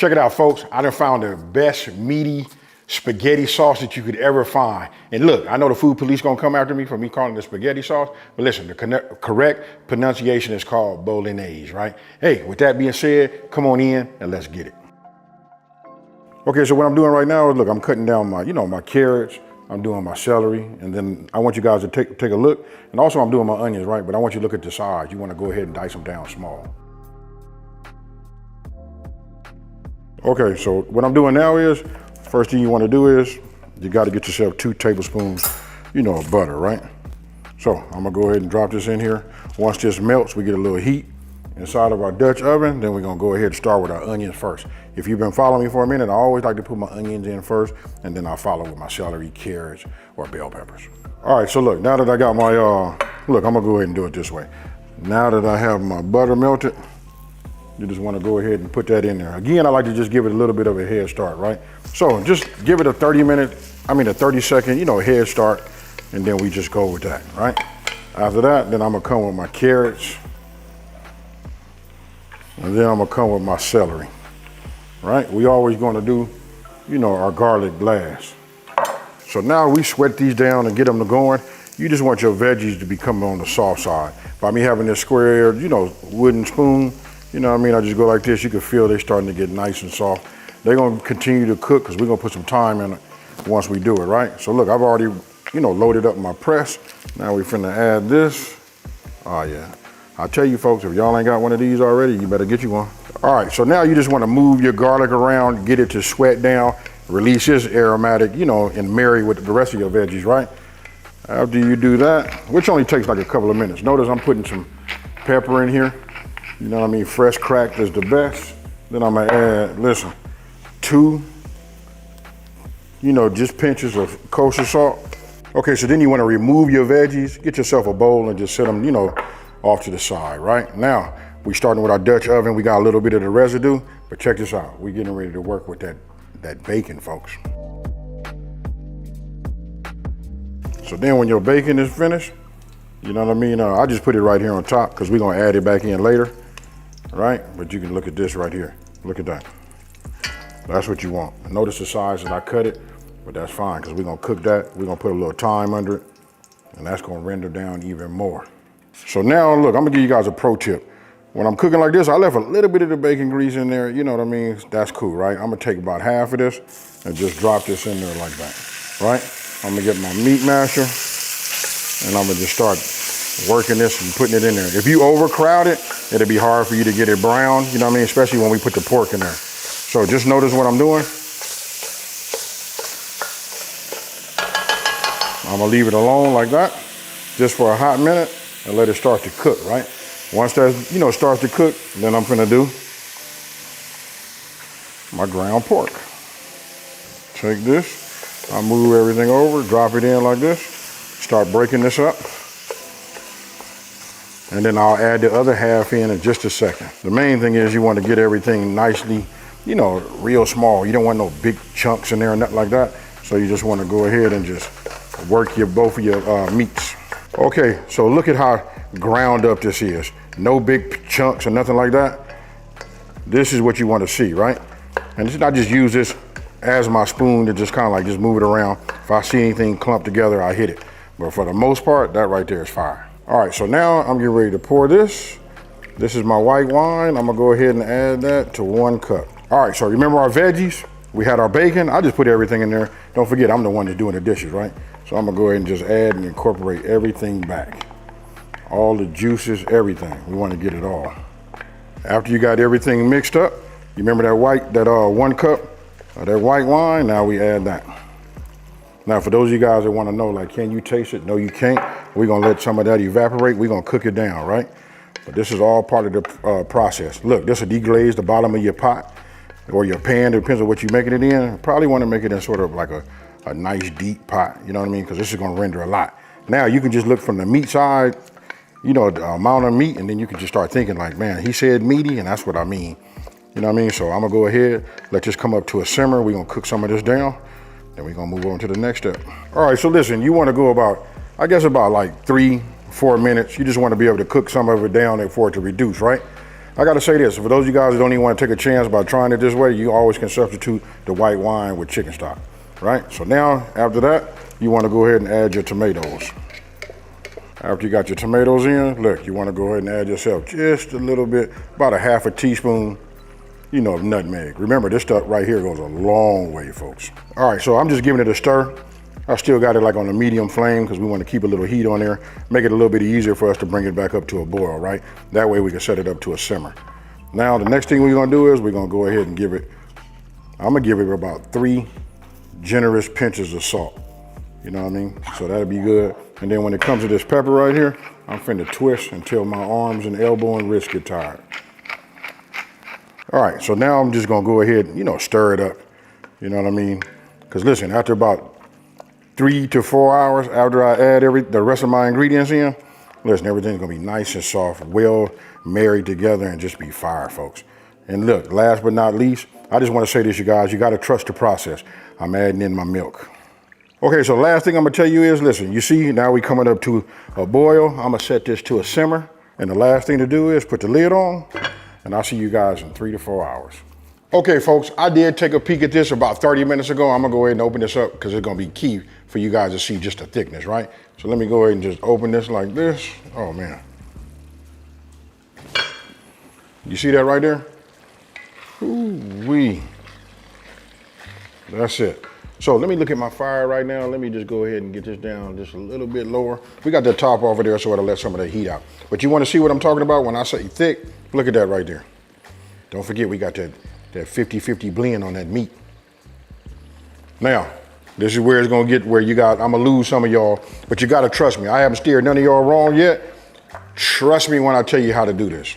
Check it out, folks. I done found the best meaty spaghetti sauce that you could ever find. And look, I know the food police gonna come after me for me calling it spaghetti sauce, but listen, the correct pronunciation is called Bolognese, right? Hey, with that being said, come on in and let's get it. Okay, so what I'm doing right now is, look, I'm cutting down my, my carrots, I'm doing my celery, and then I want you guys to take a look. And also I'm doing my onions, right? But I want you to look at the size. You wanna go ahead and dice them down small. Okay, so what I'm doing now is, first thing you wanna do is, you gotta get yourself 2 tablespoons, of butter, right? So I'm gonna go ahead and drop this in here. Once this melts, we get a little heat inside of our Dutch oven, then we're gonna go ahead and start with our onions first. If you've been following me for a minute, I always like to put my onions in first, and then I'll follow with my celery, carrots, or bell peppers. All right, so look, now that I got my, look, I'm gonna go ahead and do it this way. Now that I have my butter melted, you just wanna go ahead and put that in there. Again, I like to just give it a little bit of a head start, right? So just give it a 30 second, head start, and then we just go with that, right? After that, then I'm gonna come with my carrots, and then I'm gonna come with my celery, right? We always gonna do, our garlic blast. So now we sweat these down and get them going. You just want your veggies to be coming on the soft side. By me having this square, wooden spoon, I just go like this. You can feel they're starting to get nice and soft. They're gonna continue to cook because we're gonna put some time in it once we do it, right? So look, I've already, loaded up my press. Now we finna add this. Oh yeah. I'll tell you folks, if y'all ain't got one of these already, you better get you one. All right, so now you just wanna move your garlic around, get it to sweat down, release this aromatic, and marry with the rest of your veggies, right? After you do that, which only takes like a couple of minutes. Notice I'm putting some pepper in here. You know what I mean? Fresh cracked is the best. Then I'm gonna add, listen, 2, just pinches of kosher salt. Okay, so then you wanna remove your veggies, get yourself a bowl and just set them, off to the side, right? Now, we starting with our Dutch oven. We got a little bit of the residue, but check this out. We're getting ready to work with that bacon, folks. So then when your bacon is finished, you know what I mean? I just put it right here on top because we're gonna add it back in later, right? But you can look at this right here. Look at that. That's what you want. Notice the size that I cut it, but that's fine because we're gonna cook that. We're gonna put a little thyme under it, and that's gonna render down even more. So now, look, I'm gonna give you guys a pro tip. When I'm cooking like this, I left a little bit of the bacon grease in there, you know what I mean? That's cool, right? I'm gonna take about half of this and just drop this in there like that, right? I'm gonna get my meat masher, and I'm gonna just start working this and putting it in there. If you overcrowd it, it'll be hard for you to get it brown, you know what I mean? Especially when we put the pork in there. So just notice what I'm doing. I'm gonna leave it alone like that, just for a hot minute, and let it start to cook, right? Once that, starts to cook, then I'm gonna do my ground pork. Take this, I move everything over, drop it in like this, start breaking this up, and then I'll add the other half in just a second. The main thing is you want to get everything nicely, real small. You don't want no big chunks in there or nothing like that. So you just want to go ahead and just work both of your meats. Okay, so look at how ground up this is. No big chunks or nothing like that. This is what you want to see, right? And I just use this as my spoon to just kind of like just move it around. If I see anything clumped together, I hit it. But for the most part, that right there is fire. All right, so now I'm getting ready to pour this. This is my white wine. I'm gonna go ahead and add that to 1 cup. All right, so remember our veggies? We had our bacon. I just put everything in there. Don't forget, I'm the one that's doing the dishes, right? So I'm gonna go ahead and just add and incorporate everything back. All the juices, everything. We wanna get it all. After you got everything mixed up, you remember that 1 cup of that white wine? Now we add that. Now, for those of you guys that wanna know, like, can you taste it? No, you can't. We're gonna let some of that evaporate. We're gonna cook it down, right? But this is all part of the process. Look, this will deglaze the bottom of your pot or your pan. It depends on what you're making it in. Probably wanna make it in sort of like a nice deep pot, you know what I mean? Because this is gonna render a lot. Now you can just look from the meat side, the amount of meat, and then you can just start thinking like, man, he said meaty, and that's what I mean. You know what I mean? So I'm gonna go ahead, let this come up to a simmer. We're gonna cook some of this down, then we're gonna move on to the next step. All right, so listen, you wanna go about like 3-4 minutes. You just wanna be able to cook some of it down there for it to reduce, right? I gotta say this, for those of you guys that don't even want to take a chance by trying it this way, you always can substitute the white wine with chicken stock, right? So now, after that, you want to go ahead and add your tomatoes. After you got your tomatoes in, look, you want to go ahead and add yourself just a little bit, about a half a teaspoon, you know, of nutmeg. Remember, this stuff right here goes a long way, folks. All right, so I'm just giving it a stir. I still got it like on a medium flame because we want to keep a little heat on there, make it a little bit easier for us to bring it back up to a boil, right? That way we can set it up to a simmer. Now, the next thing we're gonna do is we're gonna go ahead and give it, I'm gonna give it about 3 generous pinches of salt. You know what I mean? So that'll be good. And then when it comes to this pepper right here, I'm finna twist until my arms and elbow and wrist get tired. All right, so now I'm just gonna go ahead and, you know, stir it up. You know what I mean? Because listen, after about 3 to 4 hours after I add the rest of my ingredients in, listen, everything's gonna be nice and soft, well married together, and just be fire, folks. And look, last but not least, I just wanna say this, you guys, you gotta trust the process. I'm adding in my milk. Okay, so last thing I'm gonna tell you is, listen, you see, now we coming up to a boil. I'm gonna set this to a simmer. And the last thing to do is put the lid on, and I'll see you guys in 3 to 4 hours. Okay, folks, I did take a peek at this about 30 minutes ago. I'm gonna go ahead and open this up because it's gonna be key for you guys to see just the thickness, right? So let me go ahead and just open this like this. Oh man. You see that right there? Ooh-wee. That's it. So let me look at my fire right now. Let me just go ahead and get this down just a little bit lower. We got the top over there so it'll let some of the heat out. But you wanna see what I'm talking about when I say thick? Look at that right there. Don't forget we got that 50-50 blend on that meat. Now, this is where it's gonna get where I'm gonna lose some of y'all, but you gotta trust me. I haven't steered none of y'all wrong yet. Trust me when I tell you how to do this.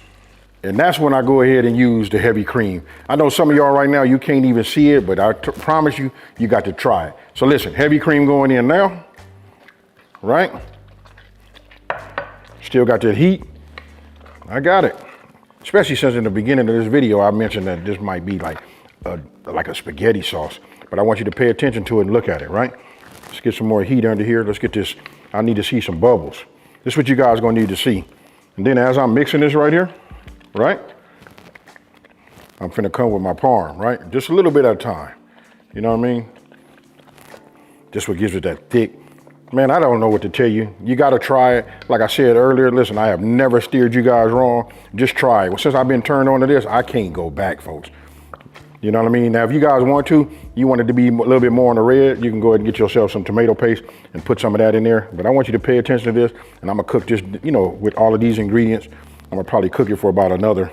And that's when I go ahead and use the heavy cream. I know some of y'all right now, you can't even see it, but I promise you, you got to try it. So listen, heavy cream going in now, right? Still got that heat. I got it. Especially since in the beginning of this video, I mentioned that this might be like a spaghetti sauce, but I want you to pay attention to it and look at it, right? Let's get some more heat under here. Let's get this, I need to see some bubbles. This is what you guys are gonna need to see. And then as I'm mixing this right here, right? I'm finna come with my palm, right? Just a little bit at a time. You know what I mean? Just what gives it that thick. Man, I don't know what to tell you. You gotta try it. Like I said earlier, listen, I have never steered you guys wrong. Just try it. Well, since I've been turned on to this, I can't go back, folks. You know what I mean? Now, if you guys want to, you want it to be a little bit more on the red, you can go ahead and get yourself some tomato paste and put some of that in there. But I want you to pay attention to this, and I'm gonna cook this, you know, with all of these ingredients. I'm gonna probably cook it for about another,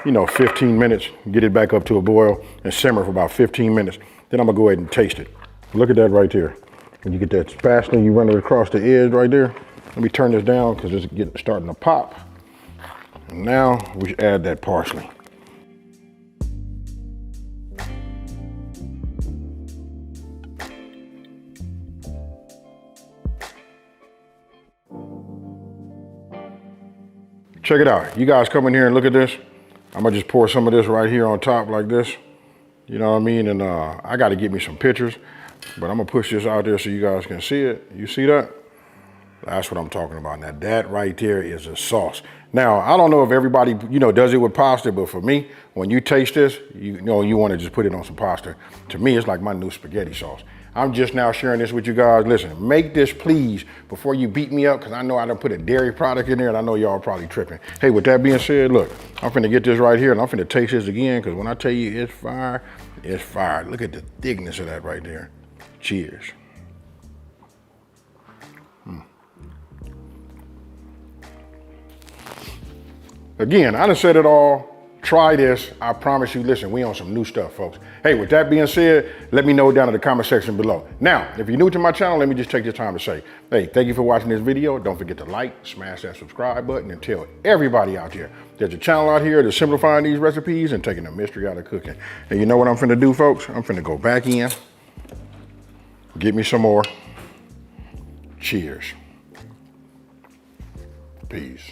15 minutes, get it back up to a boil and simmer for about 15 minutes. Then I'm gonna go ahead and taste it. Look at that right there. When you get that spatula, you run it across the edge right there. Let me turn this down because it's starting to pop. And now we should add that parsley. Check it out. You guys come in here and look at this. I'm gonna just pour some of this right here on top like this. You know what I mean? And I gotta get me some pictures, but I'm gonna push this out there so you guys can see it. You see that? That's what I'm talking about. Now that right there is a sauce. Now, I don't know if everybody, does it with pasta, but for me, when you taste this, you wanna just put it on some pasta. To me, it's like my new spaghetti sauce. I'm just now sharing this with you guys. Listen, make this please before you beat me up, because I know I done put a dairy product in there and I know y'all probably tripping. Hey, with that being said, look, I'm finna get this right here and I'm finna taste this again, because when I tell you it's fire, it's fire. Look at the thickness of that right there. Cheers. Again, I done said it all. Try this. I promise you, listen, we on some new stuff, folks. Hey, with that being said, let me know down in the comment section below. Now, if you're new to my channel, let me just take this time to say, hey, thank you for watching this video. Don't forget to like, smash that subscribe button, and tell everybody out there there's a channel out here that's simplifying these recipes and taking the mystery out of cooking. And you know what I'm finna do, folks? I'm finna go back in, get me some more. Cheers. Peace.